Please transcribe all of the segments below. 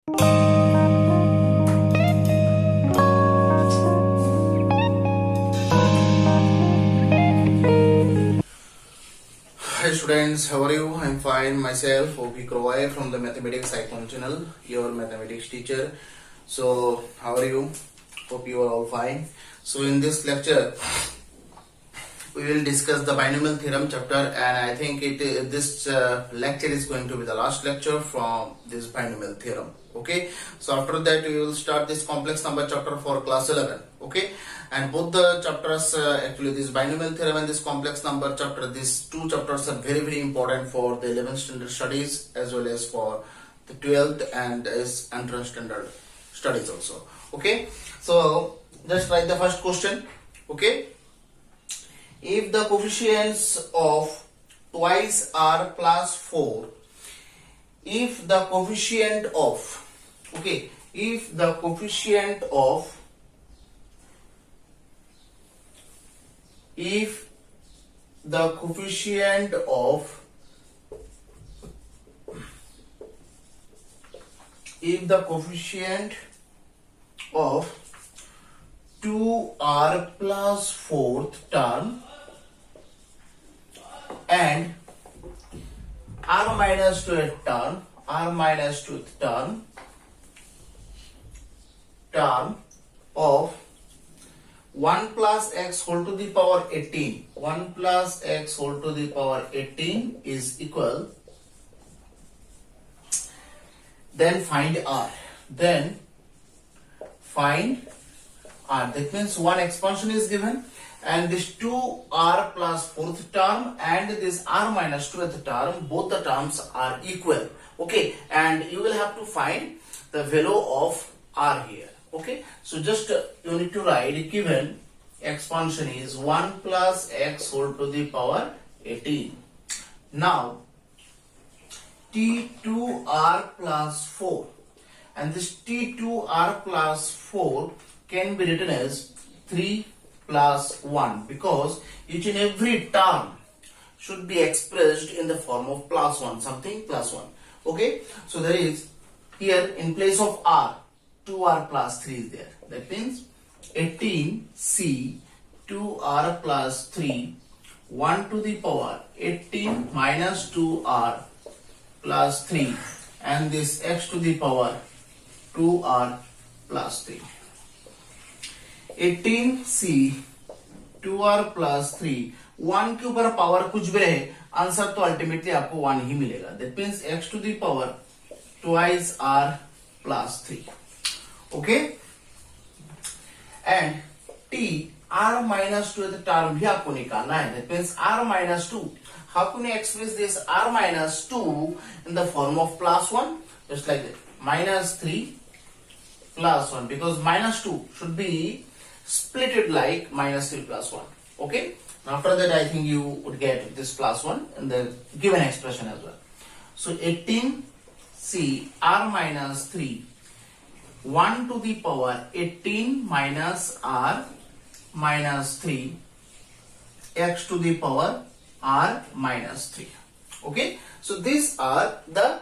Hi students, how are you? I'm fine myself, Opi Kroy from the Mathematics Icon channel, your mathematics teacher. So, how are you? Hope you are all fine. So, in this lecture, we will discuss the binomial theorem chapter, and I think this lecture is going to be the last lecture from this binomial theorem. Okay, so after that we will start this complex number chapter for class 11. Okay, and both the chapters, actually this binomial theorem and this complex number chapter, these two chapters are very important for the 11th standard studies as well as for the 12th and as entrance standard studies also. Okay, so just write the first question. Okay, if the coefficients of twice r plus 4, if the coefficient of, okay, if the coefficient of, if the coefficient of, if the coefficient of 2r plus 4th term and r minus 2th term, term of 1 plus x whole to the power 18, 1 plus x whole to the power 18 is equal, then find r. Then find r. That means one expansion is given, and this 2r plus 4th term and this r minus 2th term, both the terms are equal. Okay, and you will have to find the value of r here. Okay, so just you need to write given expansion is 1 plus x whole to the power 18. Now t2r plus 4, and this t2r plus 4 can be written as 3 plus 1, because each and every term should be expressed in the form of plus 1, something plus 1. Okay, so there is here in place of r, 2r plus 3 is there. That means 18c 2r plus 3, 1 to the power 18 minus 2r plus 3, and this x to the power 2r plus 3. 18c 2r plus 3, 1 के ऊपर power कुछ भी रहे, answer तो ultimately आपको 1 ही मिलेगा. That means x to the power twice r plus 3. Okay, and t r minus 2 term भी आपको निकालना है. That means r minus 2. How can you express this r minus 2 in the form of plus 1? Just like that, minus 3 plus 1, because minus 2 should be split it like minus 3 plus 1. Okay, after that I think you would get this plus 1 in the given expression as well. So 18c r minus 3, 1 to the power 18 minus r minus 3, x to the power r minus 3. Okay, so these are the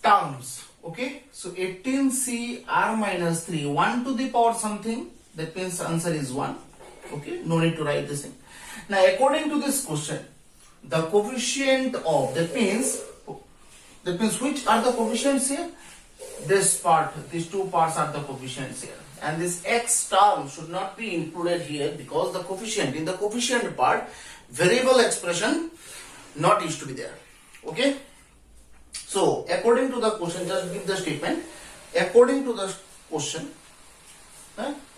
terms. Okay, so 18c r minus 3, 1 to the power something, that means answer is 1. Okay, no need to write this thing. Now according to this question, the coefficient of, that means which are the coefficients here? This part, these two parts are the coefficients here, and this x term should not be included here, because the coefficient, in the coefficient part, variable expression not used to be there. Okay, so according to the question, just give the statement. According to the question,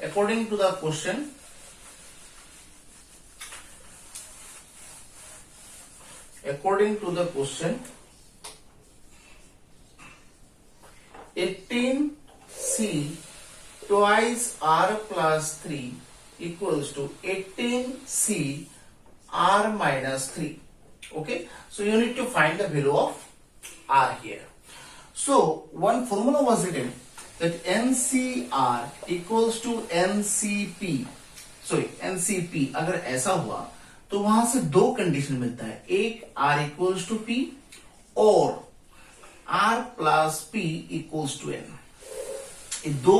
according to the question, according to the question, 18c twice r plus 3 equals to 18c r minus 3. Okay, so you need to find the value of r here. So one formula was written that NCR equals to NCP. Sorry NCP. अगर ऐसा हुआ तो वहां से दो condition मिलता है, एक R इक्वल्स टू P और r plus p equals to n। ये दो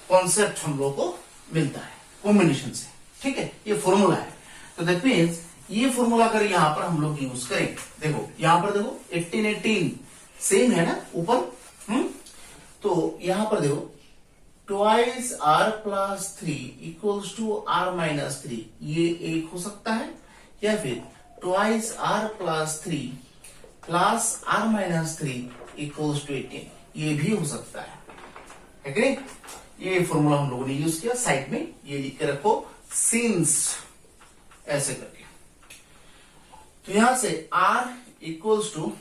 कॉन्सेप्ट हम लोग को मिलता है कॉम्बिनेशन से, ठीक है, ये फॉर्मूला है। तो दैट मीन्स ये फॉर्मूला अगर यहां पर हम लोग यूज करें, देखो यहां पर देखो 18 18 सेम है ना ऊपर, तो यहां पर देखो twice r plus 3 equals to r minus 3, ये एक हो सकता है, या फिर twice r plus 3 plus r minus 3 equals to 18, ये भी हो सकता है कि नहीं? ये फॉर्मूला हम लोगों ने यूज किया, साइड में ये लिख के रखो सिंस ऐसे करके। तो यहां से r इक्वल्स टू,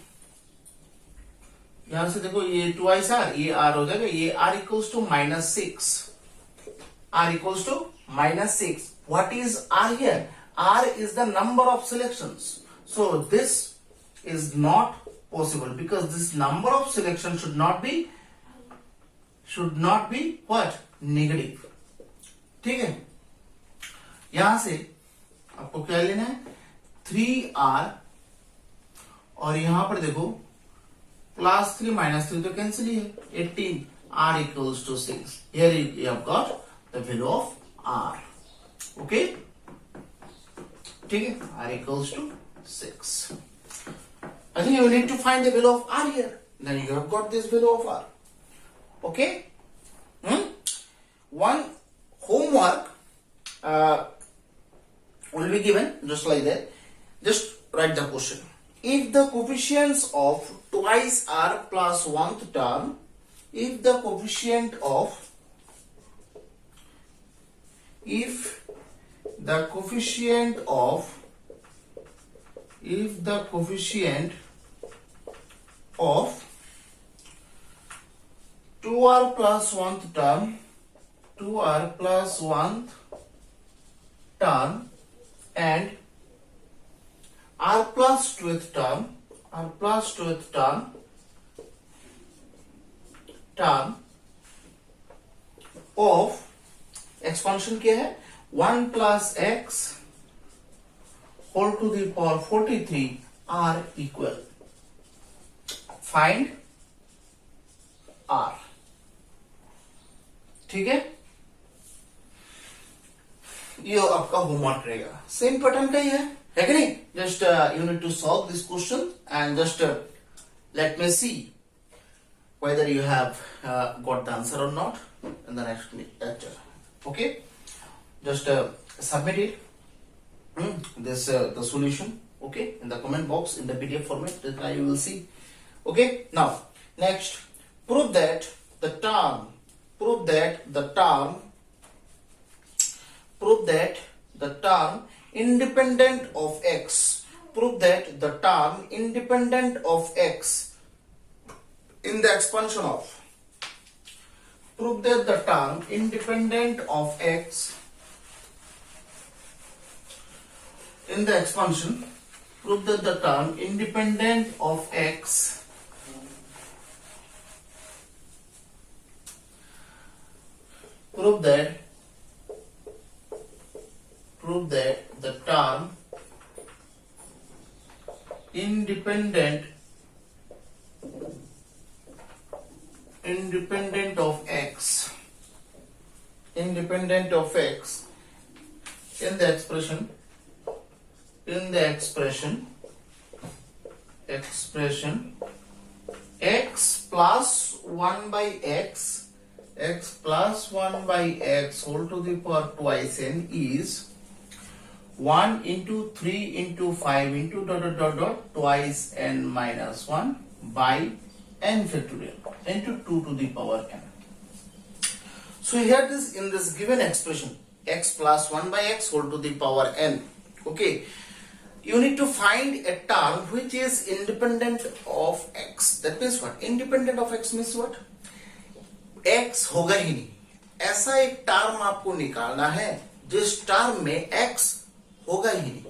यहां से देखो ये ट्वाइस r, ये r हो जाएगा, ये r equals to -6, r equals to -6। What is r here? r is the number of selections, so this is not possible because this number of selection should not be what? Negative, ठीक है। यहां से आपको क्या लेना है? 3r, और यहां पर देखो प्लस 3 माइनस 3 तो कैंसिल ही है, 18, r equals to 6। Here you have got the value of r, okay, ठीक है, r equals to 6। I think you need to find the value of r here, then you have got this value of r, okay। One homework will be given just like that, just write the question. If the coefficients of twice r plus 1th term, if the coefficient of of 2r plus 1th term and r plus 2th term of expansion क्या है? 1 plus x whole to the power 43 are equal. Find r, ठीक है, ये आपका homework रहेगा, same pattern का ही है कि नहीं? Just you need to solve this question and just let me see whether you have got the answer or not in the next lecture, okay? Just submit it, the solution, okay, in the comment box in the PDF format, that you will see, okay? Now next, prove that the term independent of x, prove that the term independent of x in the expansion of, prove that the term independent of x in the expansion, prove that the term independent of x prove that the term independent of x in the expression x plus 1 by x whole to the power twice n is 1 into 3 into 5 into twice n minus 1 by n factorial into 2 to the power n. So here this, in this given expression, x plus 1 by x whole to the power n, okay, you need to find a term which is independent of x. That means what? Independent of x means what? x होगा ही नहीं, ऐसा एक term आपको निकालना है जिस term में x होगा ही नहीं,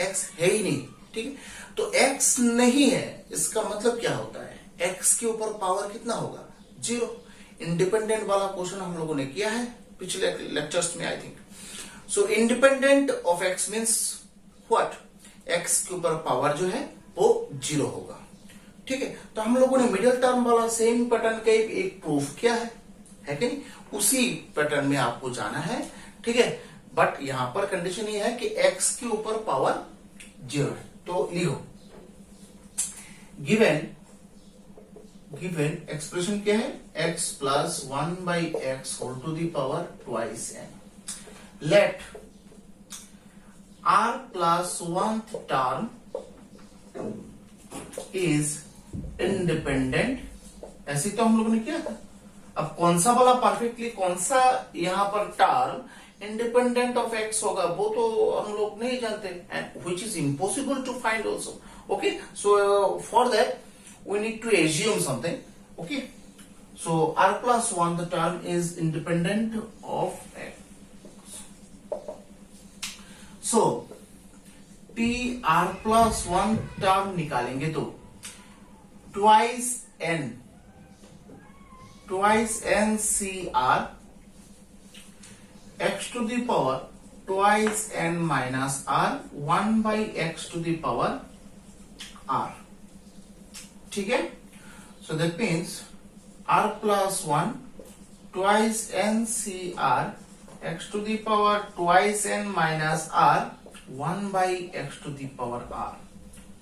x है ही नहीं, ठीक है? तो x नहीं है, इसका मतलब क्या होता है? x के ऊपर पावर कितना होगा? 0। इंडिपेंडेंट वाला क्वेश्चन हम लोगों ने किया है पिछले लेक्चर्स में, I think. So independent of x means what? x के ऊपर पावर जो है वो 0 होगा, ठीक है, तो हम लोगों ने मिडिल टर्म वाला सेम पैटर्न का एक प्रूफ किया है कि नहीं, उसी पैटर्न में आपको जाना है। ठीक है, बट यहां पर कंडीशन ये है कि x के ऊपर पावर 0 है। तो लिखो गिवन एक्सप्रेशन क्या है, x plus 1/x whole to the power twice n। Let r plus 1th term is independent, ऐसे तो हम लोगों ने किया था। अब कौन सा वाला परफेक्टली, कौन सा यहां पर टर्म इंडिपेंडेंट ऑफ x होगा वो तो हम लोग नहीं जानते, and which is impossible to find also. Okay, so for that we need to assume something. Okay, so r plus 1 the term is independent of x. So t r plus 1 term निकालेंगे तो twice n c r x to the power twice n minus r 1 by x to the power r. ठीक है, so that means r plus 1 twice n c r x to the power twice n minus r 1 by x to the power r.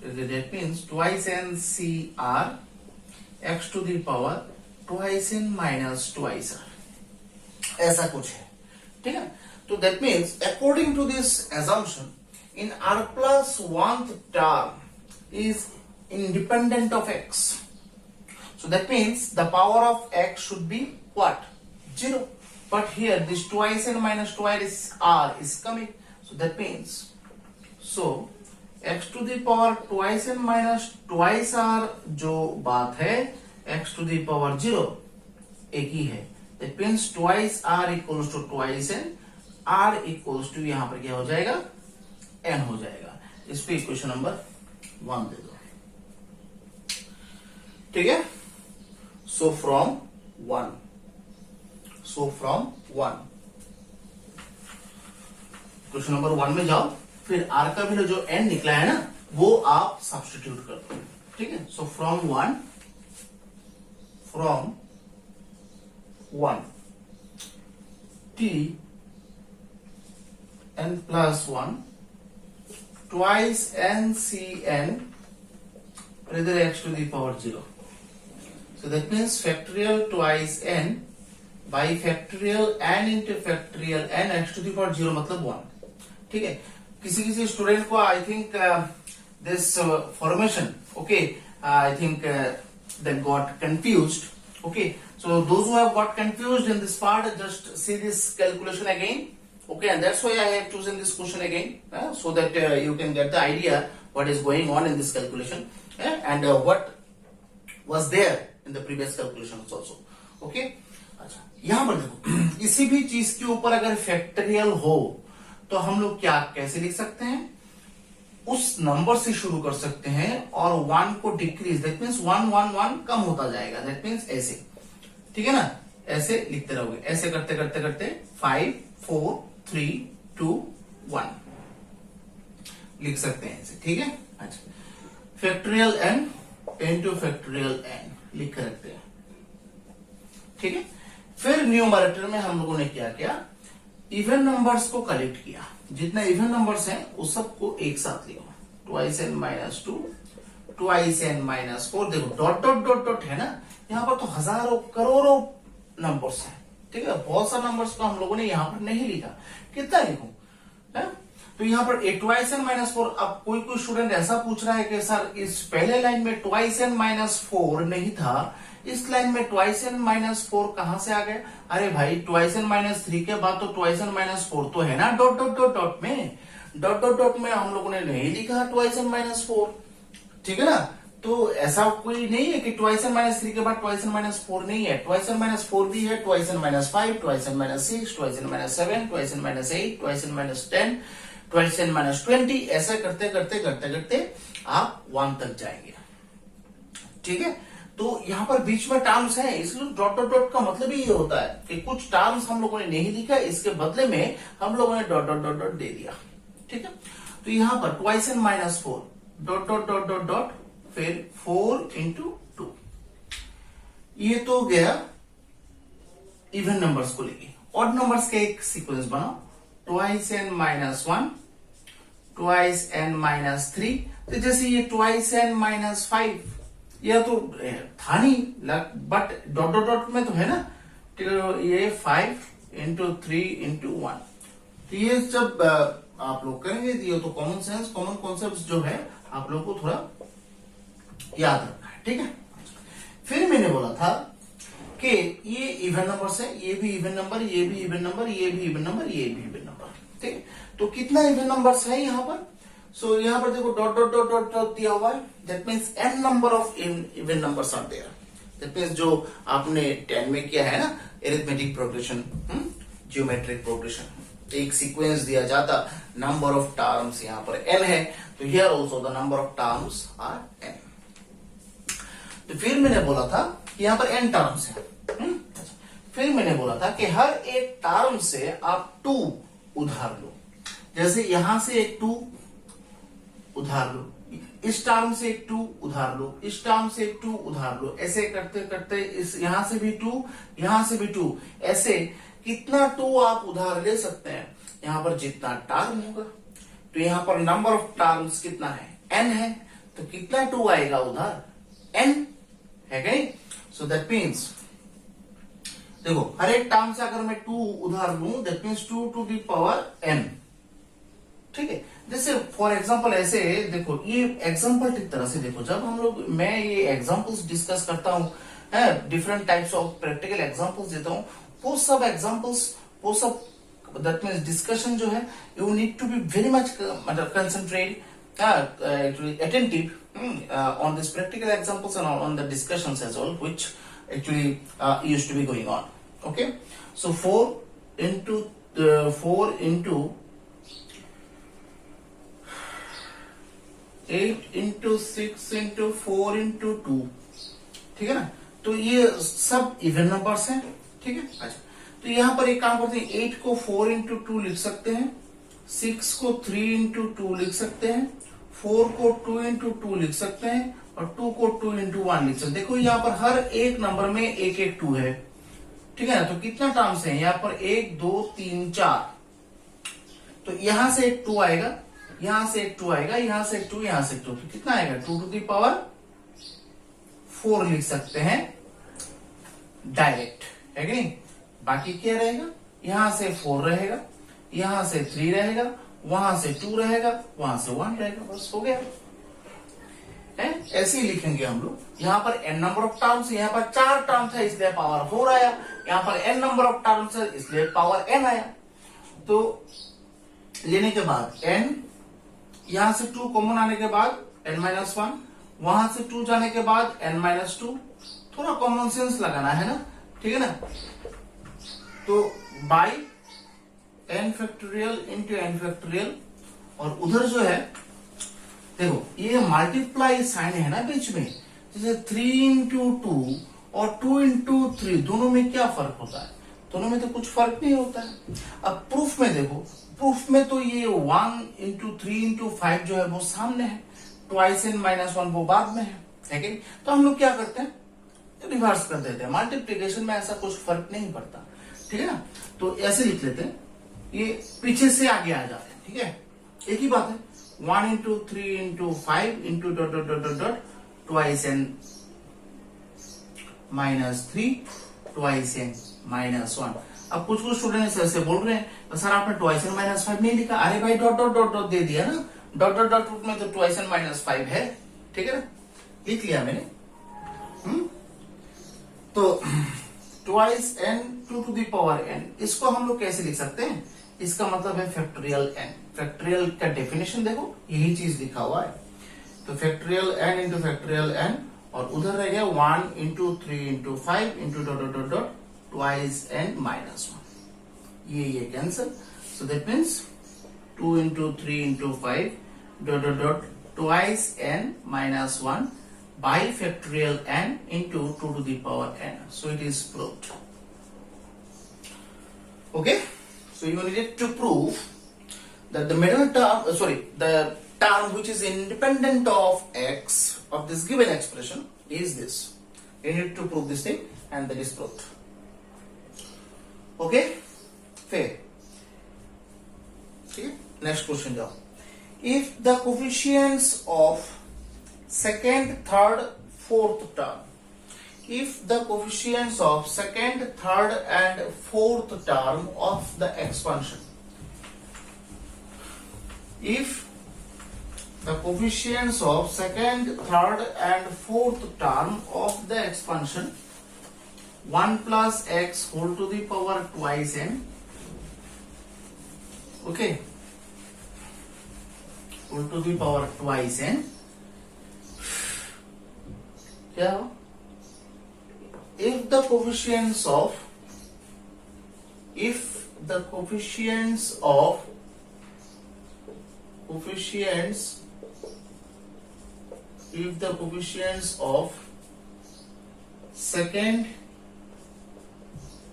That means twice n c r x to the power twice n minus twice r, ऐसा कुछ है। ठीक है, तो that means according to this assumption in r plus 1th term is independent of x, so that means the power of x should be what, 0. But here this twice n minus twice r is coming, so that means so x to the power twice n minus twice r जो बात है x to the power 0 एक ही है, that means twice r equals to twice n, r equals to यहां पर क्या हो जाएगा, n हो जाएगा। इस पे इक्वेशन नंबर 1 दे दो। ठीक है, सो फ्रॉम 1 क्वेश्चन नंबर 1 में जाओ, फिर r का वैल्यू जो n निकला है ना वो आप सब्स्टिट्यूट कर दो। ठीक है, so from 1 t n plus 1 twice n c n rather x to the power 0. So that means factorial twice n by factorial n into factorial n x to the power 0 मतलब 1. ठीक है, किसी student को I think this formation, okay, I think that got confused. Okay, so those who have got confused in this part, just see this calculation again. Okay, and that's why I have chosen this question again, so that you can get the idea what is going on in this calculation, and what was there in the previous calculations also. Okay, अच्छा, यहां पर देखो किसी भी चीज के ऊपर अगर फैक्टोरियल हो तो हम लोग क्या कैसे लिख सकते हैं, उस नंबर से शुरू कर सकते हैं और 1 को डिक्रीज, दैट मीन्स 1 1 1 कम होता जाएगा, दैट मीन्स ऐसे। ठीक है ना, ऐसे लिखते रहोगे, ऐसे करते करते करते 5 4 3 2 1 लिख सकते हैं ऐसे। ठीक है, अच्छा, factorial n into factorial n लिख कर रखते हैं। ठीक है, फिर न्यूमरेटर में हम लोगों ने क्या किया, इवन नंबर्स को कलेक्ट किया, जितने इवन नंबर्स हैं उस सबको एक साथ लिया, twice n minus 2 twice n minus 4। देखो डॉट डॉट डॉट डॉट है ना, यहाँ पर तो हजारों करोड़ों नंबर्स हैं। ठीक है, बहुत सारे नंबर्स को हम लोगों ने यहाँ पर नहीं लिखा, कितना लिखूं है? तो यहाँ पर ट्वाइस n माइनस 4। अब कोई स्टूडेंट ऐसा पूछ रहा है कि सर इस पहले लाइन में ट्वाइस n माइनस 4 नहीं था, इस लाइन में ट्वाइस n माइनस 4 कहां से आ गए? अरे भाई ट्वाइस n माइनस 3 के बाद तो ट्वाइस n माइनस 4 तो है ना डॉट डॉट डॉट डॉट में, डॉट डॉट डॉट में हम लोगों ने नहीं लिखा ट्वाइस n माइनस 4। ठीक है ना, तो ऐसा कोई नहीं है कि ट्वाइस n माइनस 3 के बाद ट्वाइस n माइनस 4 नहीं है, ट्वाइस n माइनस 4 भी है, twice n minus 5, twice n minus 6, twice n minus 7, twice n minus 8, twice n minus 10, twice n minus 20, ऐसे करते करते करते करते आप 1 तक जाएंगे। ठीक है, तो यहाँ पर बीच में टर्म्स हैं, इसलिए डॉट डॉट डॉट का मतलब ही ये होता है कि कुछ टर्म्स हम लोगों ने नहीं लिखा, इसके बदले में हम लोगों ने डॉट डॉट डॉट डॉट दे दिया। ठीक है, तो यहाँ पर twice n minus 4 dot dot dot dot dot फिर 4 इंटू 2। ये तो गया इवन नंबर्स को लेके। ऑड नंबर्स का एक सीक्वेंस बनाओ, twice n minus 1, twice n minus 3। तो जैसे ये ट्वाइस एन माइनस 5, यह तो था नहीं, बट डॉट डॉट डॉट में तो है ना। तो ये 5 इंटू 3 इंटू 1। तो ये जब आप लोग करेंगे ये तो कॉमन सेंस, कॉमन कॉन्सेप्ट जो है आप लोग को थोड़ा याद रखना है, ठीक है। फिर मैंने बोला था कि ये इवन नंबर है, ये भी इवन नंबर, ये भी इवन नंबर, ये भी इवन नंबर, ये भी इवन नंबर, ठीक है। तो कितना इवन नंबर्स है यहाँ पर? सो यहाँ पर देखो dot dot dot dot dot दिया हुआ है, that means n number of even numbers are there. That means जो आपने 10 में किया है ना एरिथमेटिक प्रोग्रेशन, जियोमेट्रिक प्रोग्रेशन, एक सीक्वेंस दिया जाता, नंबर ऑफ टर्म्स यहाँ पर n है, तो here also the number of terms are n। तो फिर मैंने बोला था कि यहाँ पर n टर्म्स है। फिर मैंने बोला था कि हर एक टर्म से आप 2 उधार लो। जैसे यहां से एक 2 उधार लो, इस टर्म से एक 2 उधार लो, इस टर्म से एक 2 उधार लो, ऐसे करते करते इस यहां से भी 2, यहां से भी 2, ऐसे कितना 2 आप उधार ले सकते हैं। यहां पर जितना टर्म होगा, तो यहां पर नंबर ऑफ टर्म्स कितना है? n है, तो कितना 2 आएगा उधार? n है कहीं। सो दैट मीन्स देखो हर एक टर्म से अगर मैं 2 उधार लूं, that means 2 to the power n, ठीक है। जैसे फॉर एग्जांपल ऐसे देखो, ये एग्जांपल की तरह से देखो, जब हम लोग मैं ये एग्जांपल्स डिस्कस करता हूँ, different types of practical examples देता हूँ, वो सब एग्जांपल्स, वो सब दैट मीन्स डिस्कशन जो है, you need to be very much मतलब concentrate, actually attentive on this practical examples and on the discussions as well, which actually used to be going on. Okay, so 4 into 8 into 6 into 4 into 2, ठीक है ना। तो ये सब even numbers हैं, ठीक है। अच्छा, तो यहां पर एक काम करते हैं, 8 को 4 into 2 लिख सकते हैं, 6 को 3 into 2 लिख सकते हैं, 4 को 2 into 2 लिख सकते हैं, और 2 को 2 into 1 लिख सकते हैं। देखो यहाँ पर हर एक नंबर में एक एक 2 है, ठीक है ना। तो कितना टर्म्स है यहाँ पर? 1 2 3 4। तो यहां से एक 2 आएगा, यहां से एक 2 आएगा, यहां से एक 2, यहां से एक 2, तो कितना आएगा? 2 टू द पावर 4 लिख सकते हैं डायरेक्ट, है कि नहीं। बाकी क्या रहेगा? यहां से 4 रहेगा, यहां से 3 रहेगा, वहां से 2 रहेगा, वहां से 1 रहेगा, बस हो गया है। ऐसे ही लिखेंगे हम लोग। यहां पर n नंबर ऑफ टर्म्स, यहां पर 4 टर्म्स है इसलिए पावर 4 आया, यहां पर n नंबर ऑफ टर्म्स है इसलिए पावर n आया। तो लेने के बाद n, यहां से 2 कॉमन आने के बाद n-1, वहां से 2 जाने के बाद n-2, थोड़ा कॉमन सेंस लगाना है ना, ठीक है ना। तो by n factorial into n factorial, और उधर जो है देखो ये मल्टीप्लाई साइन है ना बीच में, जैसे 3 इंटू 2 और 2 इंटू 3, दोनों में क्या फर्क होता है? दोनों में तो कुछ फर्क नहीं होता है। अब प्रूफ में देखो, प्रूफ में तो ये 1 इंटू 3 इंटू 5 जो है वो सामने है, ट्वाइस n-1 वो बाद में है कि नहीं। तो हम लोग क्या करते हैं? रिवर्स कर देते हैं। मल्टीप्लिकेशन में ऐसा कुछ फर्क नहीं पड़ता, ठीक है ना। तो ऐसे लिख लेते हैं, ये पीछे से आगे आ जाते हैं, ठीक है। एक ही बात है, 1 into 3 into 5 into dot dot dot dot dot twice n-3 twice n-1। अब कुछ कुछ स्टूडेंट ऐसे बोल रहे हैं, सर आपने ट्वाइस n-5 नहीं लिखा। अरे भाई डॉट डॉट डॉट डॉट दे दिया ना, डॉट डॉट डॉट में तो ट्वाइस n-5 है, ठीक है ना, लिख लिया मैंने। तो twice n 2 to the power n, इसको हम लोग कैसे लिख सकते हैं? इसका मतलब है फैक्टोरियल n। फैक्टोरियल का डेफिनेशन देखो, यही चीज लिखा हुआ है। तो factorial n into factorial n, और उधर रह गया 1 into 3 into 5 into dot dot dot dot twice n-1, ये cancel. So that means 2 into 3 into 5 dot dot dot twice n-1 by factorial n into 2 to the power n. So it is proved. Okay, so you needed to prove that the middle term, the term which is independent of x of this given expression is this. You need to prove this thing and that is proved. Okay, fair. Okay, next question जाओ. If the coefficients of second, third, fourth term, if the coefficients of second, third and fourth term of the expansion, if the coefficients of second, third and fourth term of the expansion 1 plus x whole to the power twice n, okay, whole to the power twice n, क्या हो? If the coefficients of second,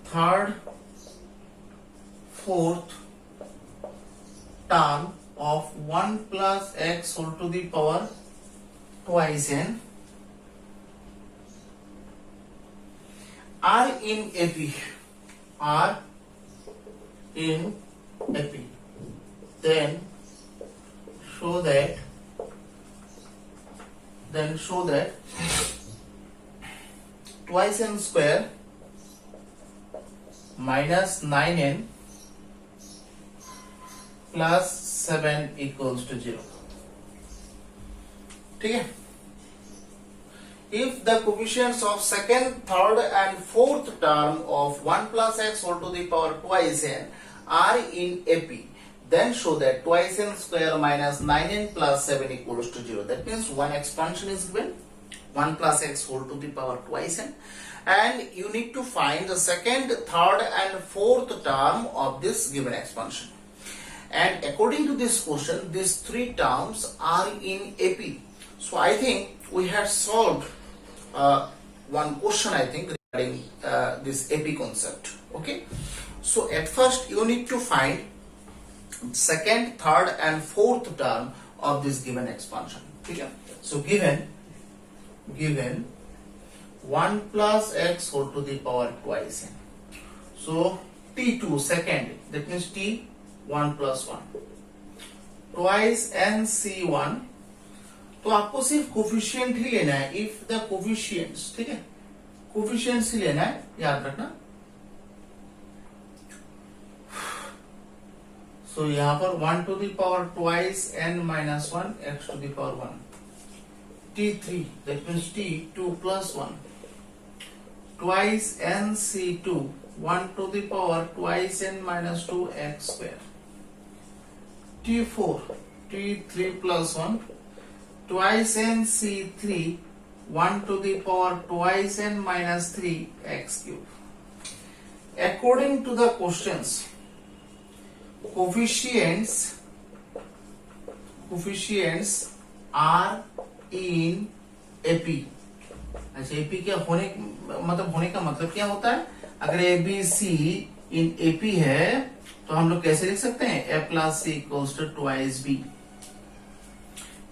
third, fourth term of 1 plus x whole to the power twice n are in AP, then show that twice n square minus 9n plus 7 equals to 0. ठीक है? If the coefficients of second, third and fourth term of 1 plus x whole to the power twice n are in AP, then show that twice n square minus 9n plus 7 equals to 0. That means one expansion is given, 1 plus x whole to the power twice n, and you need to find the second, third and fourth term of this given expansion. And according to this question, these three terms are in AP. So I think we have solved one question, I think, regarding this AP concept. Okay, so at first you need to find second, third and fourth term of this given expansion. Okay, so given 1 plus x whole to the power twice n, so t2 second, that means t 1 plus 1 twice n c1. तो आपको सिर्फ coefficient ही लेना है. If the coefficients, ठीक है, coefficients ही लेना है, याद रखना. सो यहां पर 1 to the power twice n minus 1 x to the power 1, t3 that means t2 plus 1 twice n c2 1 to the power twice n minus 2 x square, t4 t3 plus 1 twice n c3 1 to the power twice n minus 3 x cube. According to the questions, coefficients are in AP. अच्छा, AP क्या होने का मतलब क्या होता है? अगर A B C in AP है तो हम लोग कैसे लिख सकते हैं? A plus c equals to twice b,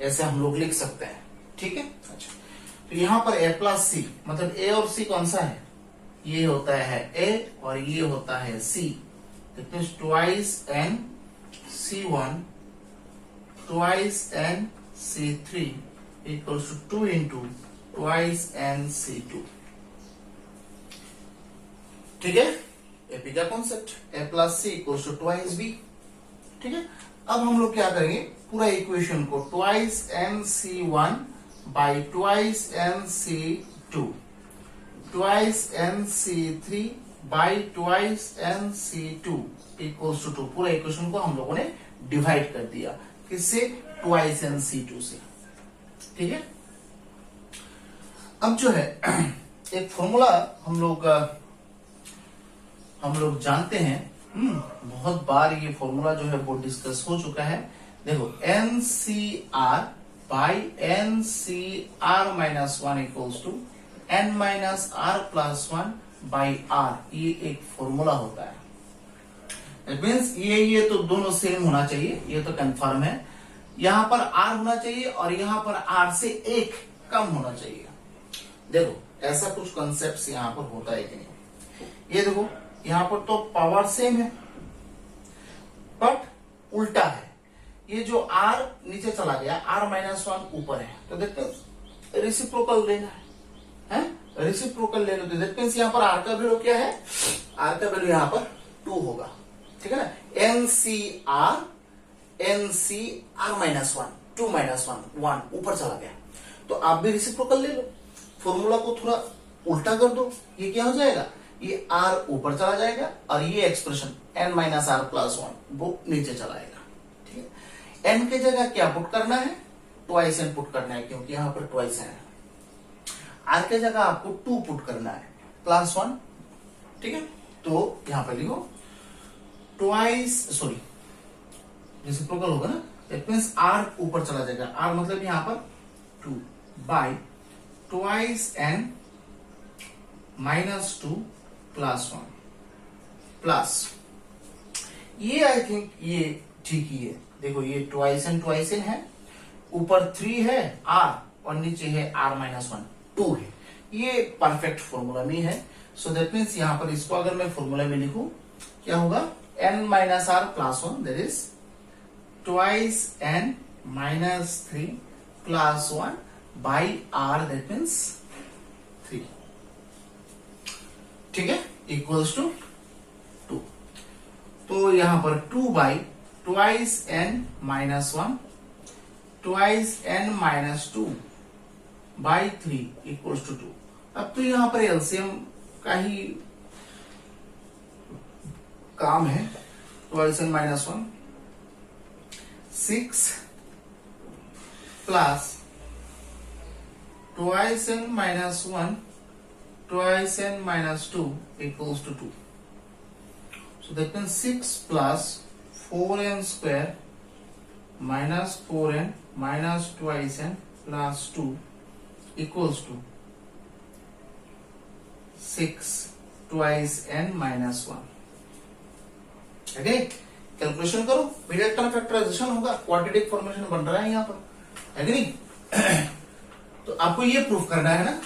ऐसे हम लोग लिख सकते हैं. ठीक है. अच्छा, तो यहां पर ए प्लस सी मतलब ए और सी कौन सा है? ये होता है ए और ये होता है c. That means twice n C one twice n C three equals to 2 into twice n C two. ठीक है, एपी का concept a plus c equals to twice b. ठीक है. अब हम लोग क्या करेंगे, पूरा इक्वेशन को twice n C one by twice n C two twice n C three by twice n C two equals to 2. पूरा इक्वेशन को हम लोगों ने डिवाइड कर दिया. किससे? ट्वाइस एन सी टू से. ठीक है. अब जो है एक फॉर्मूला हम लोग जानते हैं, बहुत बार ये फॉर्मूला जो है वो डिस्कस हो चुका है. देखो, n C r by n C r minus 1 equals to n minus r plus 1 by r. ये एक फॉर्मूला होता है. इट मीन्स ये तो दोनों सेम होना चाहिए, ये तो कंफर्म है. यहां पर r होना चाहिए और यहां पर r से 1 कम होना चाहिए। देखो ऐसा कुछ कॉन्सेप्ट यहां पर होता है कि नहीं, ये देखो यहां पर तो पावर सेम है बट उल्टा है, ये जो r नीचे चला गया, r-1 ऊपर है, तो देखते हैं रेसिप्रोकल लेना है, रेसिप्रोकल ले लो, तो दैट मींस यहां पर r का वैल्यू क्या है, r का वैल्यू यहां पर 2 होगा, ठीक है ना, NCr-1 2 -1 1 ऊपर चला गया, तो आप भी रेसिप्रोकल ले लो, फॉर्मूला को थोड़ा उल्टा कर दो, ये क्या हो जाएगा, ये r ऊपर चला जाएगा और ये एक्सप्रेशन n-r+1 वो नीचे चला आएगा, ठीक है। n की जगह क्या पुट करना है, ट्वाइस n पुट करना है, क्योंकि यहां पर ट्वाइस n है। r के जगह आपको 2 पुट करना है, +1, ठीक है, तो यहां पर लिखो ट्वाइस, सॉरी रेसिप्रोकल होगा ना, दैट मींस r ऊपर चला जाएगा, r मतलब यहां पर 2 बाय ट्वाइस n -2 +1 प्लस, ये आई थिंक ये ठीक ही है, देखो ये ट्वाइस n है, ऊपर 3 है r और नीचे है r-1 2 है, ये परफेक्ट फॉर्मूला में है। सो दैट मींस यहां पर इसको अगर मैं फॉर्मूला में लिखूं क्या होगा, n-r+1 that is twice n-3 +1 by r that means 3, ठीक है, इक्वल्स टू 2। तो यहां पर 2 by twice n-1 twice n-2 by 3 equals to 2। अब तो यहां पर एलसीएम का ही काम है, twice n-1 6 plus twice n-1 twice n-2 equals to 2. So that means 6 plus 4n square minus 4n minus twice n plus 2 equals to 6 twice n minus 1. Okay, calculation करो, period term factorisation होगा, quadratic formation बन रहा है यहां पर, है कि नहीं? तो आपको ये प्रूफ करना है ना,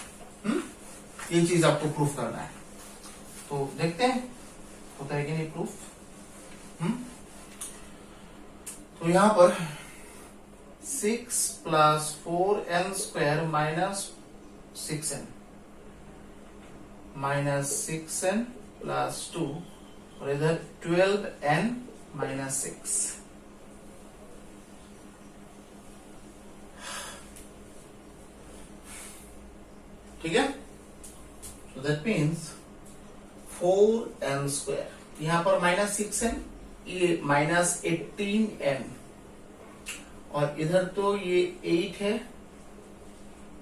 ये चीज आपको प्रूफ करना है, तो देखते हैं होता है कि नहीं प्रूफ। तो यहां पर 6 plus 4n square minus 6n minus 6n plus 2 और इधर 12n माइनस 6, ठीक है। So that means 4n square, यहां पर -6n, ये -18n और इधर तो ये 8 है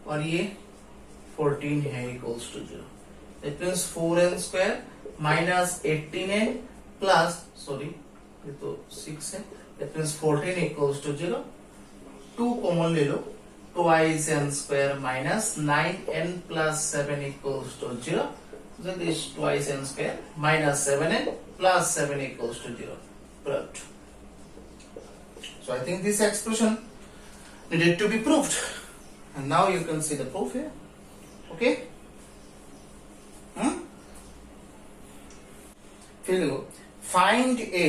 और ये 14 है, equals to 0। That means 4n square -18n plus, sorry ये तो 6 है, that means 14 equals to 0। 2 common ले लो, twice n square minus 9n plus 7 equals to 0. So this is twice n square minus 7n plus 7 equals to 0. Proved. So I think this expression needed to be proved. And now you can see the proof here. Okay? फिर देखो, find a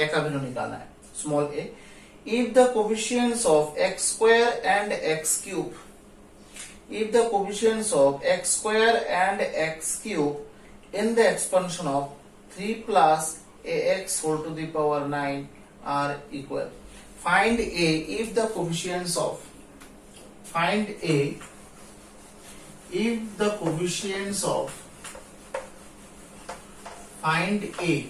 का value निकालना है, small a, if the coefficients of x square and x cube, if the coefficients of x square and x cube in the expansion of 3 plus ax whole to the power 9 are equal, find a if the coefficients of, find a if the coefficients of, find a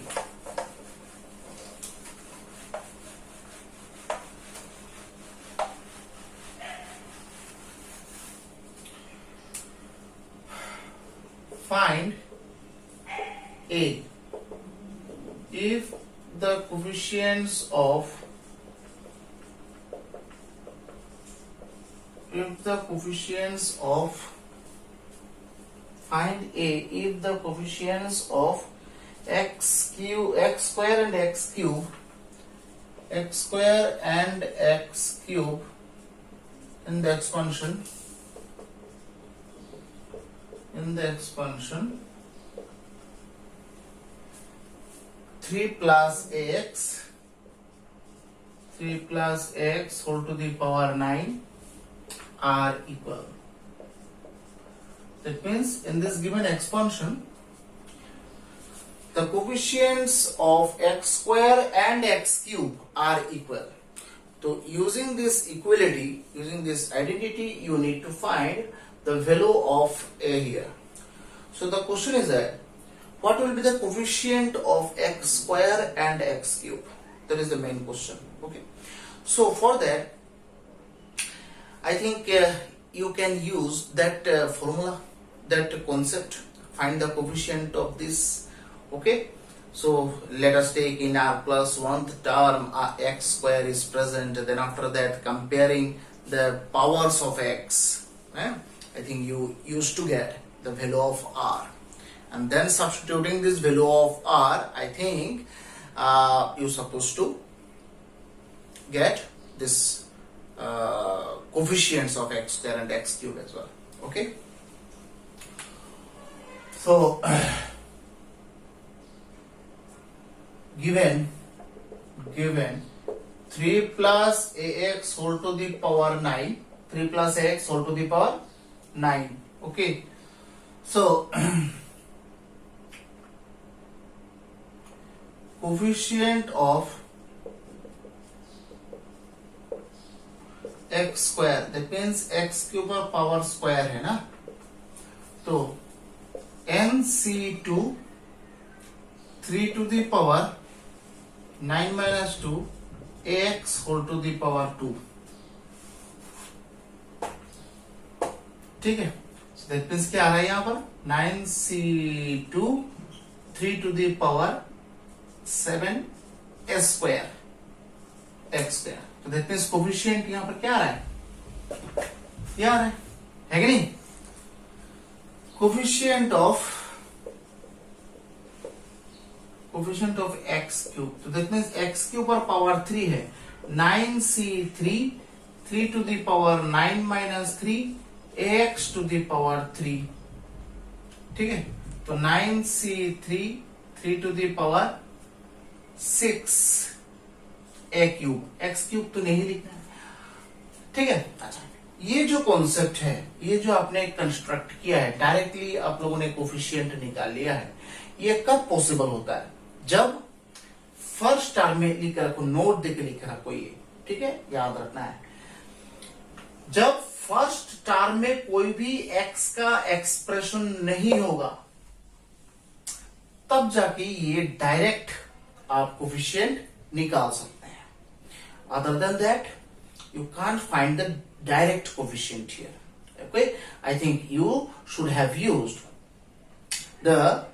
find a if the coefficients of, if the coefficients of, find a if the coefficients of x cube, x square and x cube x square and x cube in the expansion 3 plus ax whole to the power 9 are equal. That means in this given expansion the coefficients of x square and x cube are equal. So using this equality, using this identity, you need to find the value of a here. So the question is that what will be the coefficient of x square and x cube? That is the main question. Okay. So for that, I think you can use that formula, that concept, find the coefficient of this. Okay. So let us take in r plus 1th term x square is present, then after that comparing the powers of x, I think you used to get the value of r, and then substituting this value of r, I think you're supposed to get this coefficients of x square and x cube as well. Okay. So given 3 plus ax whole to the power 9, 3 plus ax whole to the power 9. Okay. So coefficient of x square, that means x cube power square है ना, तो nc2 3 to the power 9 minus 2 ax whole to the power 2. ठीक है. So that means क्या आ रहा है यहाँ पर 9c2 3 to the power 7 s square x square. So that means coefficient यहाँ पर क्या आ रहा है, क्या आ रहा है कि नहीं, coefficient of x cube. So that means x cube पर power 3 है, 9c3 3 to the power 9 minus 3 ax to the power 3. ठीक है. तो 9c3 3 to the power 6 a cube, x cube तो नहीं लिखना है. ठीक है. अच्छा, ये जो कॉन्सेप्ट है, ये जो आपने कंस्ट्रक्ट किया है, डायरेक्टली आप लोगों ने कोफिशिएंट निकाल लिया है, ये कब पॉसिबल होता है, जब फर्स्ट टर्म में लिख रखो, नोट देके लिख रखो ये. ठीक है, याद रखना है. जब फर्स्ट टर्म में कोई भी x का एक्सप्रेशन नहीं होगा, तब जाके ये डायरेक्ट आप कोफिशिएंट निकाल सकते हैं. Other than that you can't find the direct coefficient here. Okay, I think you should have used the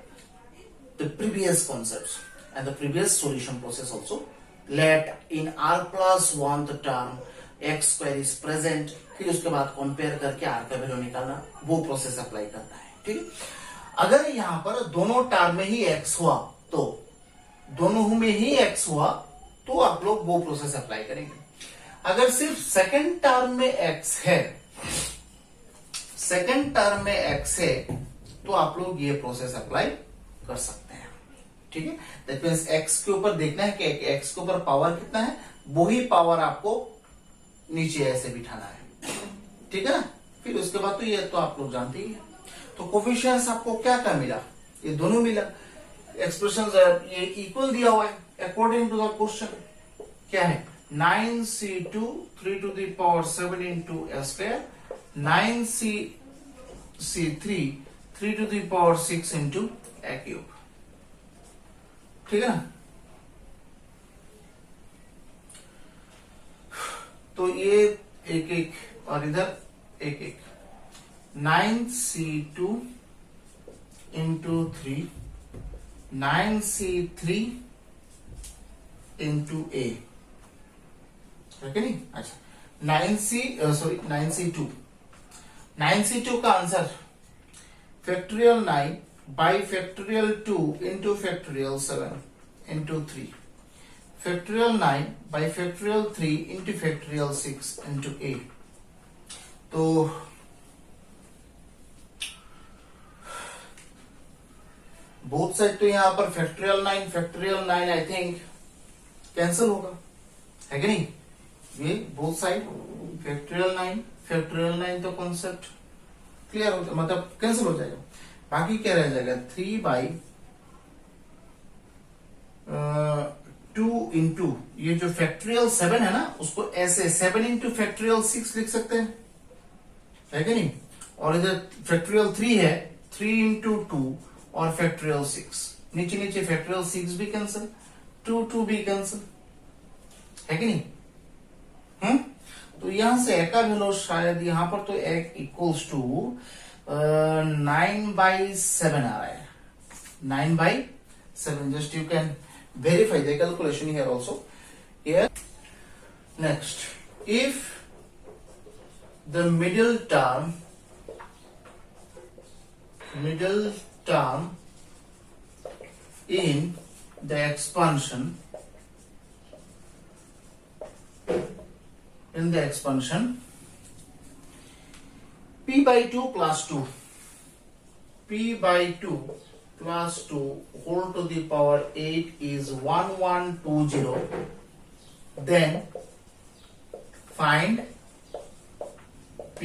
previous concepts and the previous solution process also. Let in r plus 1th term x square is present, फिर उसके बाद compare करके r का value निकालना, वो process apply करना है. ठीक है. अगर यहाँ पर दोनों टर्म में ही x हुआ, तो दोनों में ही x हुआ तो आप लोग वो प्रोसेस अप्लाई करेंगे. अगर सिर्फ सेकंड टर्म में x है, सेकंड टर्म में x है, तो आप लोग ये प्रोसेस अप्लाई कर सकते हैं. ठीक है. दैट मींस x के ऊपर देखना है कि x के ऊपर पावर कितना है, वही पावर आपको नीचे ऐसे बिठाना है. ठीक है. फिर उसके बाद तो ये तो आप लोग जानते ही हैं. तो कोफिशिएंट्स आपको क्या क्या मिला, ये दोनों मिला. एक्सप्रेशन ये इक्वल दिया हुआ है अकॉर्डिंग टू द क्वेश्चन. क्या है, 9c2 3 to the power 7 into s square, 9c3 3 to the power 6 into a cube. ठीक है ना. तो ये एक एक और इधर एक एक, 9c2 into 3, 9c3 into a. ठीक है नहीं. अच्छा, 9c2 का answer factorial 9 by factorial 2 into factorial 7 into 3 factorial 9 by factorial 3 into factorial 6 into a. तो बोथ साइड तो यहां पर फैक्टोरियल 9 आई थिंक कैंसिल होगा, है कि नहीं? ये बोथ साइड फैक्टोरियल 9 तो कॉन्सेप्ट क्लियर हो, मतलब कैंसिल हो जाएगा। बाकी क्या रह जाएगा 3 बाई 2 इंटू ये जो फैक्टोरियल 7 है ना, उसको ऐसे 7 इंटू फैक्टोरियल 6 लिख सकते हैं, है कि नहीं? और इधर फैक्टोरियल 3 है, 3 इंटू 2 और फैक्टोरियल 6, नीचे नीचे फैक्टोरियल 6 भी कैंसिल, 2 भी कैंसिल, है कि नहीं? तो यहां से ए का वैल्यू शायद यहां पर तो एक इक्वल्स टू 9/7 आ रहा है, 9/7। Just you can verify the calculation here also. Here, next, if the middle term in the expansion p by 2 plus 2 whole to the power 8 is 1120, then find p.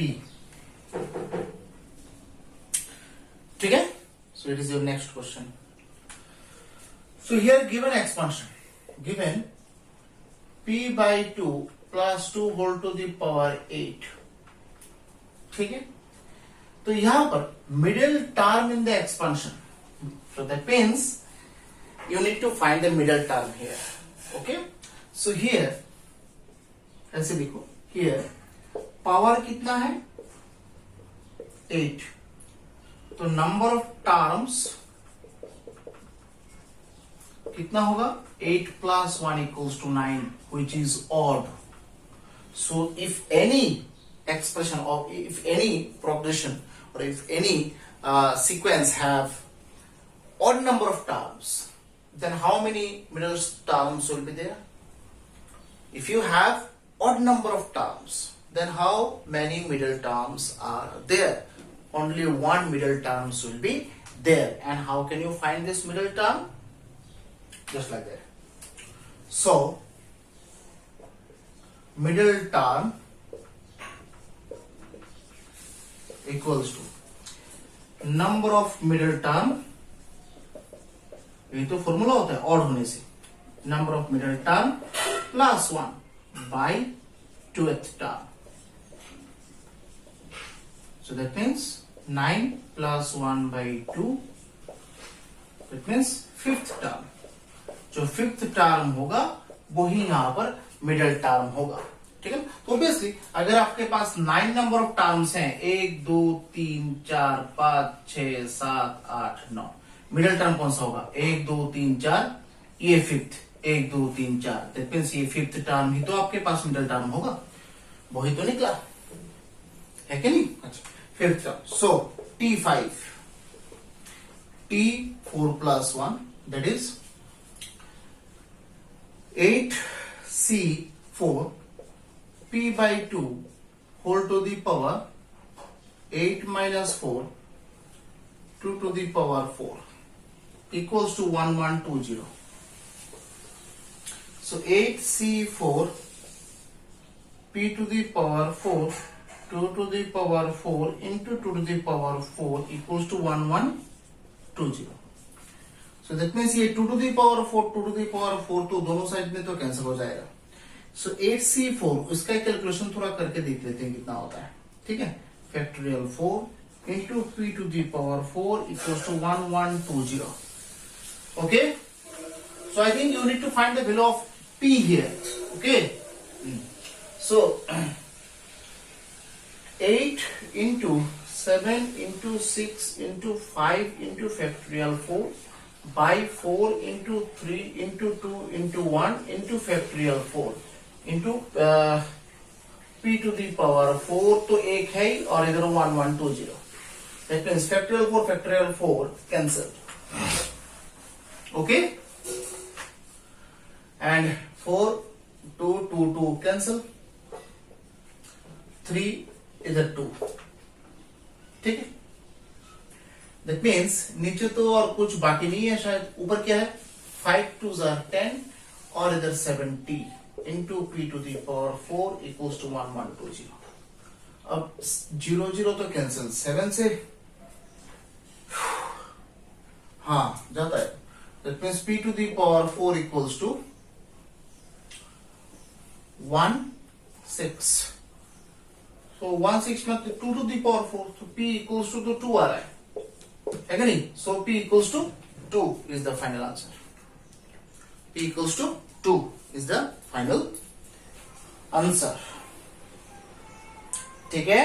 ठीक है? So it is your next question. So here given expansion, given p by 2 plus 2 whole to the power 8, ठीक है? तो यहां पर middle term in the expansion, so that means you need to find the middle term here. Okay, so here ऐसे लिखो, here power कितना है 8, तो number of terms कितना होगा 8 plus 1 equals to 9, which is odd. So if any expression or if any progression or if any sequence have odd number of terms, then how many middle terms will be there? If you have odd number of terms, then how many middle terms are there? Only one middle terms will be there. And how can you find this middle term? Just like that. So middle term equals to number of middle term, ये तो formula होता है odd होने से, number of middle term plus 1 by 2th term, so that means 9 plus 1 by 2, that means 5th term. जो 5th term होगा वही यहां पर मिडल टर्म होगा, ठीक है? तो ऑब्वियसली अगर आपके पास 9 नंबर ऑफ टर्म्स हैं, 1 2 3 4 5 6 7 8 9, मिडल टर्म कौन सा होगा 1 2 3 4, ये 5th 1 2 3 4, दैट मींस ये 5th टर्म ही तो आपके पास मिडल टर्म होगा, वही तो निकला, है कि नहीं? अच्छा, 5th term. So T5 T4 plus 1, that is 8C4 p by 2 whole to the power 8 minus 4 2 to the power 4 equals to 1120. So 8C4 p to the power 4 2 to the power 4 into 2 to the power 4 equals to 1120. So that means ये 2 to the power 4 2 to the power 4 तो दोनों side में तो cancel हो जाएगा। So 8C4 उसका calculation थोड़ा करके देख लेते हैं कितना होता है, ठीक है? Factorial 4 into p to the power 4 equals to 1120. Okay, so I think you need to find the value of p here. Okay, so 8 into 7 into 6 into 5 into factorial 4 by 4 into 3 into 2 into 1 into factorial 4 into p to the power 4 तो एक है और इधर 1120, that means factorial 4 cancelled. Okay, and 4 2 2 2 cancel, 3 इधर 2, ठीक है। That means नीचे तो और कुछ बाकी नहीं है शायद, ऊपर क्या है 5 2 10 और इधर 70 into p to the power 4 equals to 1 1 2 0। अब 0 0 तो कैंसिल, 7 से हाँ जाता है। That means p to the power 4 equals to 1 6। So 1 6 में 2 टू दी पावर 4, तो p इक्वल्स टू 2 आ रहा है कि नहीं। So p equals to 2 is the final answer. p equals to 2 is the final answer, ठीक है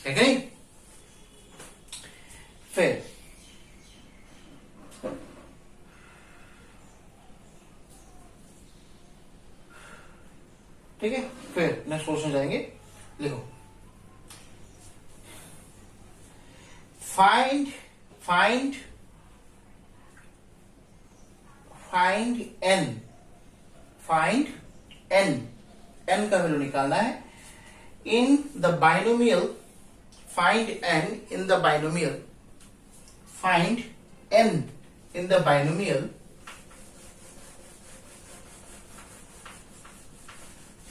कि नहीं। फिर ठीक है, फिर नेक्स्ट क्वेश्चन जाएंगे। लिखो फाइंड n का वैल्यू निकालना है in the binomial. Find n in the binomial, find n in the binomial,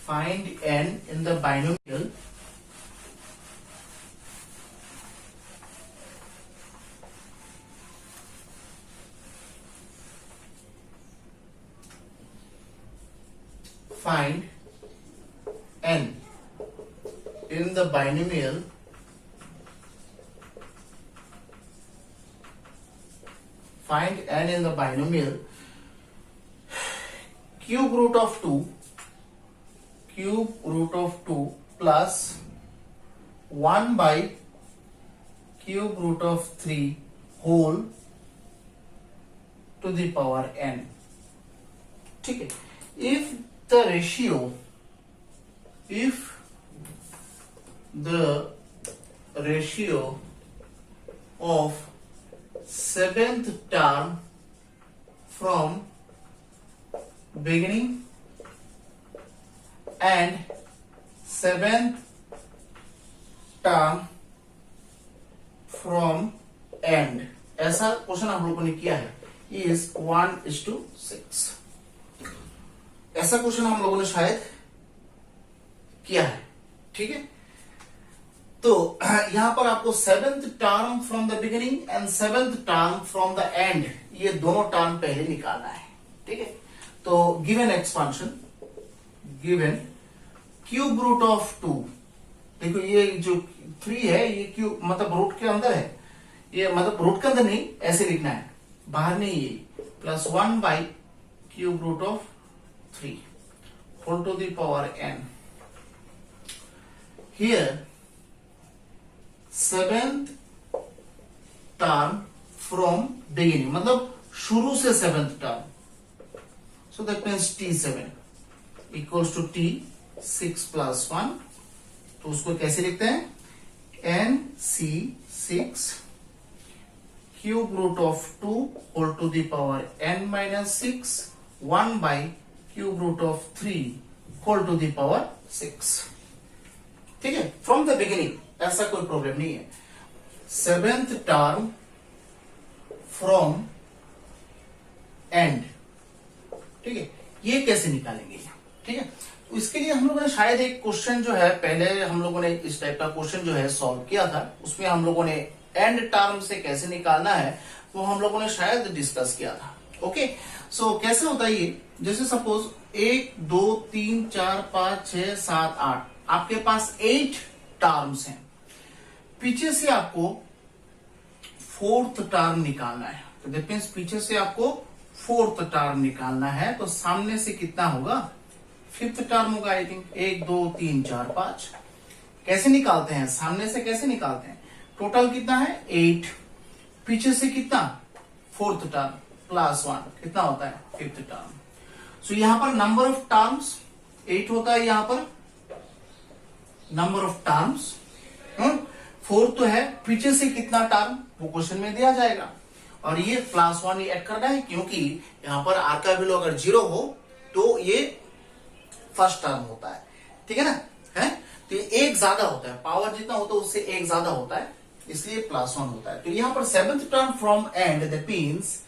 find n in the binomial find n in the binomial find n in the binomial cube root of 2 plus 1 by cube root of 3 whole to the power n, ठीक है। if the ratio of seventh term from beginning and seventh term from end, ऐसा question हम लोगों ने किया है, is 1:6। ऐसा question हम लोगों ने शायद किया है, ठीक है। तो यहां पर आपको seventh term from the beginning and seventh term from the end, ये दोनों टर्म पहले निकालना है, ठीक है। तो given expansion, given cube root of 2, देखो ये जो 3 है ये क्यूब मतलब रूट के अंदर है, ये मतलब रूट के अंदर नहीं, ऐसे लिखना है, बाहर नहीं, ये plus 1 by cube root of 3 whole to the power n। Here seventh term from beginning मतलब शुरू से seventh term, so that means t7 equals to t6 plus 1। तो उसको कैसे लिखते हैं, nc6 cube root of 2 whole to the power n minus 6 1 by cube root of 3 whole to the power 6, ठीक है। फ्रॉम द बिगिनिंग ऐसा कोई problem नहीं है। सेवेंथ टर्म फ्रॉम एंड, ठीक है, ये कैसे निकालेंगे, ठीक है। तो इसके लिए हम लोगों ने शायद एक क्वेश्चन जो है पहले हम लोगों ने इस टाइप का क्वेश्चन जो है सॉल्व किया था, उसमें हम लोगों ने एंड टर्म से कैसे निकालना है वो हम लोगों ने शायद डिस्कस किया था। ओके, सो कैसे होता है ये, जैसे सपोज 1 2 3 4 5 6 7 8 आपके पास 8 टर्म्स हैं, पीछे से आपको फोर्थ टर्म निकालना है। तो दैट मीन्स पीछे से आपको फोर्थ टर्म निकालना है, तो सामने से कितना होगा, फिफ्थ टर्म होगा आई थिंक। 1 2 3 4 5 कैसे निकालते हैं, सामने से कैसे निकालते हैं, टोटल कितना है 8, पीछे से कितना फोर्थ टर्म प्लस 1 कितना होता है फिफ्थ टर्म। सो यहां पर नंबर ऑफ टर्म्स 8 होता है, यहां पर नंबर ऑफ टर्म्स 4 तो है, पीछे से कितना टर्म वो क्वेश्चन में दिया जाएगा। और ये +1 ये ऐड करना है, क्योंकि यहाँ पर r का वैल्यू अगर 0 हो तो ये फर्स्ट टर्म होता है, ठीक है ना, है तो ये एक ज्यादा होता है, पावर जितना होता है उससे एक ज्यादा होता है, इसलिए +1 होता है। तो यहाँ पर 7th term from and, that means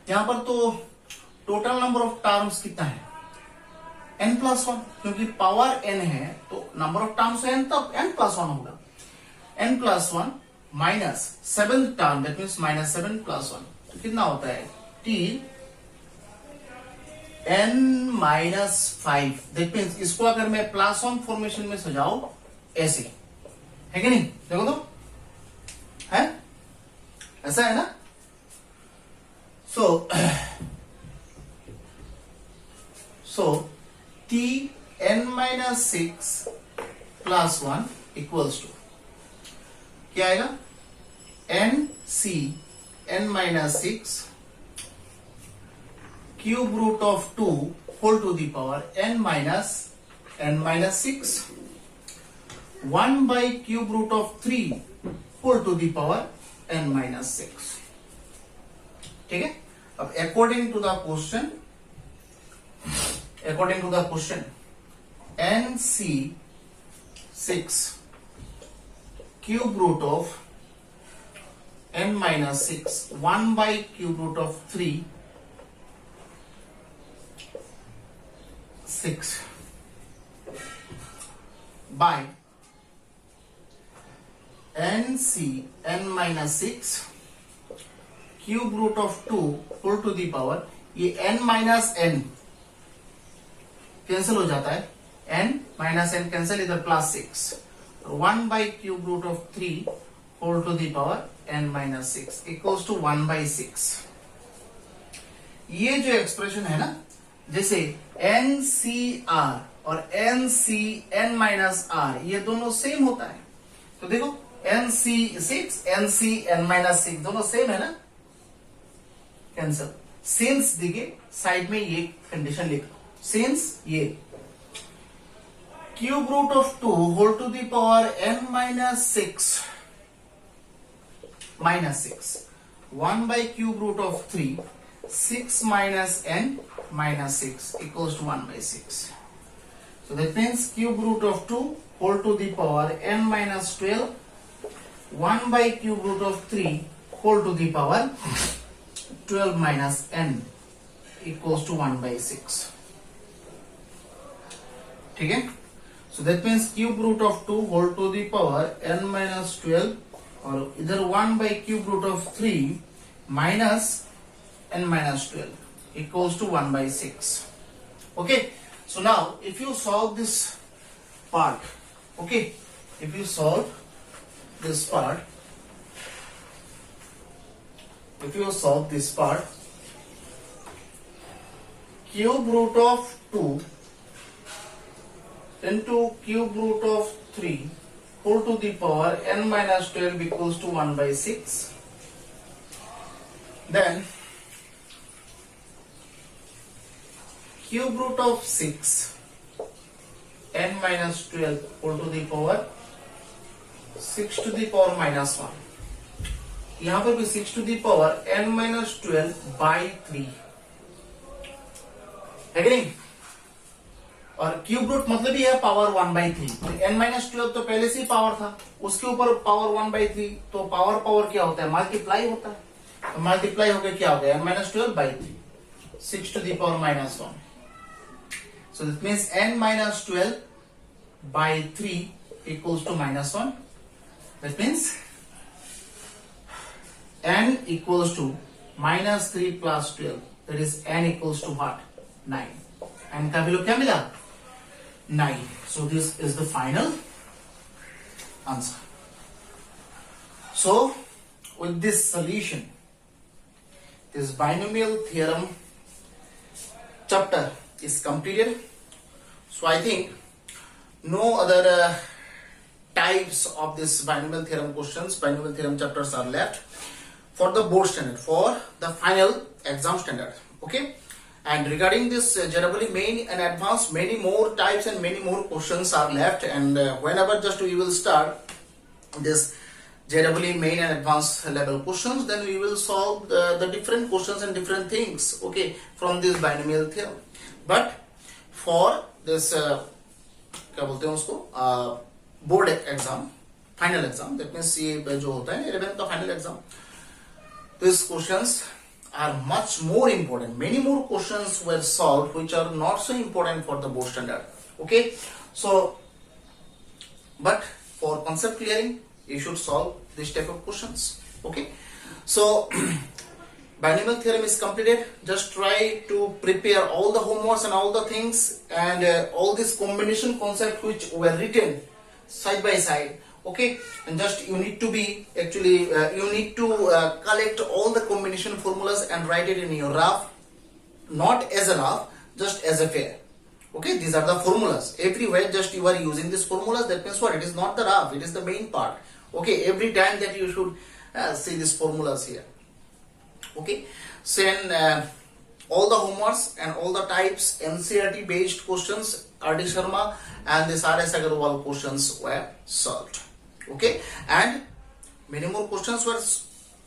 यहाँ पर तो टोटल नंबर ऑफ टर्म्स कितना है n+1, क्योंकि पावर n है तो नंबर ऑफ टर्म्स n तब n+1 होगा, n+1 minus 7th term, that means -7+1, तो कितना होता है t n-5, दैट मींस इसको अगर मैं +1 फॉर्मेशन में सजाऊं ऐसे, है कि नहीं, देखो तो है, ऐसा है ना। so t n-6 + 1 equals to क्या आएगा, n-c n-6 cube root of 2 whole to the power n-6 1 by cube root of 3 whole to the power n-6, ठीक है। अब according to the question n-6 cube root of n-6 1 by cube root of 3 6 by n-c n-6 cube root of 2 whole to the power, ये n-n cancel हो जाता है, n-n cancel, इधर +6, 1 by cube root of 3 whole to the power n-6 equals to 1/6। ये जो expression है ना, जैसे NCR और NCn-R ये दोनों सेम होता है, तो देखो NC6 NCn-6 दोनों सेम है ना, कैंसल, सिंस दिखे साइड में ये कंडीशन लिख लो, सिंस ये cube root of 2 whole to the power n-6 -6 1 by cube root of 3 6 minus n-6 equals to 1/6. So that means cube root of 2 whole to the power n-12 1 by cube root of 3 whole to the power 12 minus n equals to 1/6. ठीक है, so that means cube root of 2 whole to the power n-12 और इधर 1 by cube root of 3 minus n-12 equals to 1/6. Okay, so now if you solve this part, okay, if you solve this part, cube root of 2 into cube root of 3 whole to the power n-12 equals to 1/6. Then cube root of 6 n-12 whole to the power 6 to the power -1, यहां पर भी 6 to the power n-12 by 3 है कि नहीं, और cube root मतलब ही है power 1/3, तो n-12 तो पहले से ही पावर था, उसके ऊपर पावर 1/3, तो पावर क्या होता है, मल्टीप्लाई होता है, तो मल्टीप्लाई होकर क्या हो गया n-12 by 3 6 to the power -1. So that means n-12 by 3 equals to -1. That means n equals to -3 plus 12. That is n equals to what? 9. n का वैल्यू क्या मिला? 9. So this is the final answer. So with this solution, this binomial theorem chapter is completed. So I think no other types of this binomial theorem questions, binomial theorem chapters are left for the board standard, for the final exam standard. Okay, and regarding this generally main and advanced, many more types and many more questions are left, and whenever just we will start this JEE main and advanced level questions, then we will solve the different questions and different things, okay, from this binomial theorem. But for this क्या बोलते हैं उसको board exam, final exam, that means ये जो होता है 11th का final exam, these questions are much more important. Many more questions were solved which are not so important for the board standard, okay. So but for concept clearing you should solve this type of questions, okay. So binomial theorem is completed. Just try to prepare all the homeworks and all the things and all this combination concept which were written side by side, okay. And just you need to be actually you need to collect all the combination formulas and write it in your rough, not as a rough, just as a pair, okay. These are the formulas everywhere, just you are using these formulas. That means what? It is not the rough, it is the main part, okay. Every time that you should see these formulas here, okay. Then all the homeworks and all the types NCERT based questions, R.D. Sharma and this R.S. Agarwal questions were solved, okay. And many more questions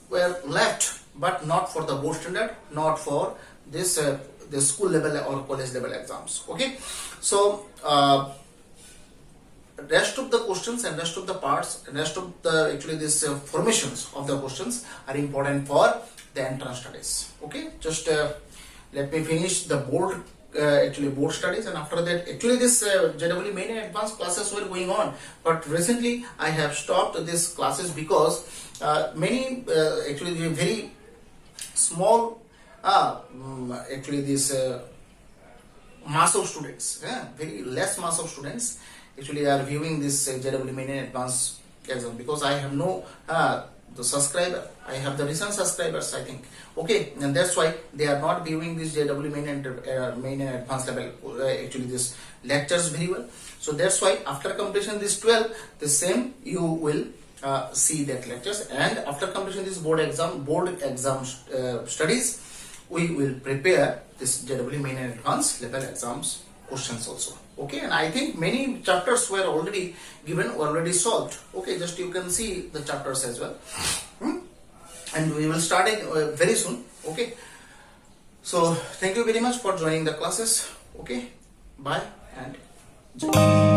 were left, but not for the board standard, not for this the school level or college level exams, okay. So rest of the questions and rest of the parts and rest of the actually this formations of the questions are important for the entrance studies, okay. Just let me finish the board actually board studies, and after that actually this JEE main and advanced classes were going on, but recently I have stopped these classes because many actually very small actually this mass of students, very less mass of students actually are viewing this JEE main and advanced exam, because I have no the subscriber, I have the recent subscribers I think, okay, and that's why they are not viewing this JEE main and advanced level actually this lectures very well. So that's why after completion this 12, the same you will see that lectures, and after completion this board exam studies, we will prepare this JEE main and advanced level exams questions also, okay. And I think many chapters were already given, already solved, okay. Just you can see the chapters as well, and we will start it very soon, okay. So thank you very much for joining the classes, okay. Bye and jai.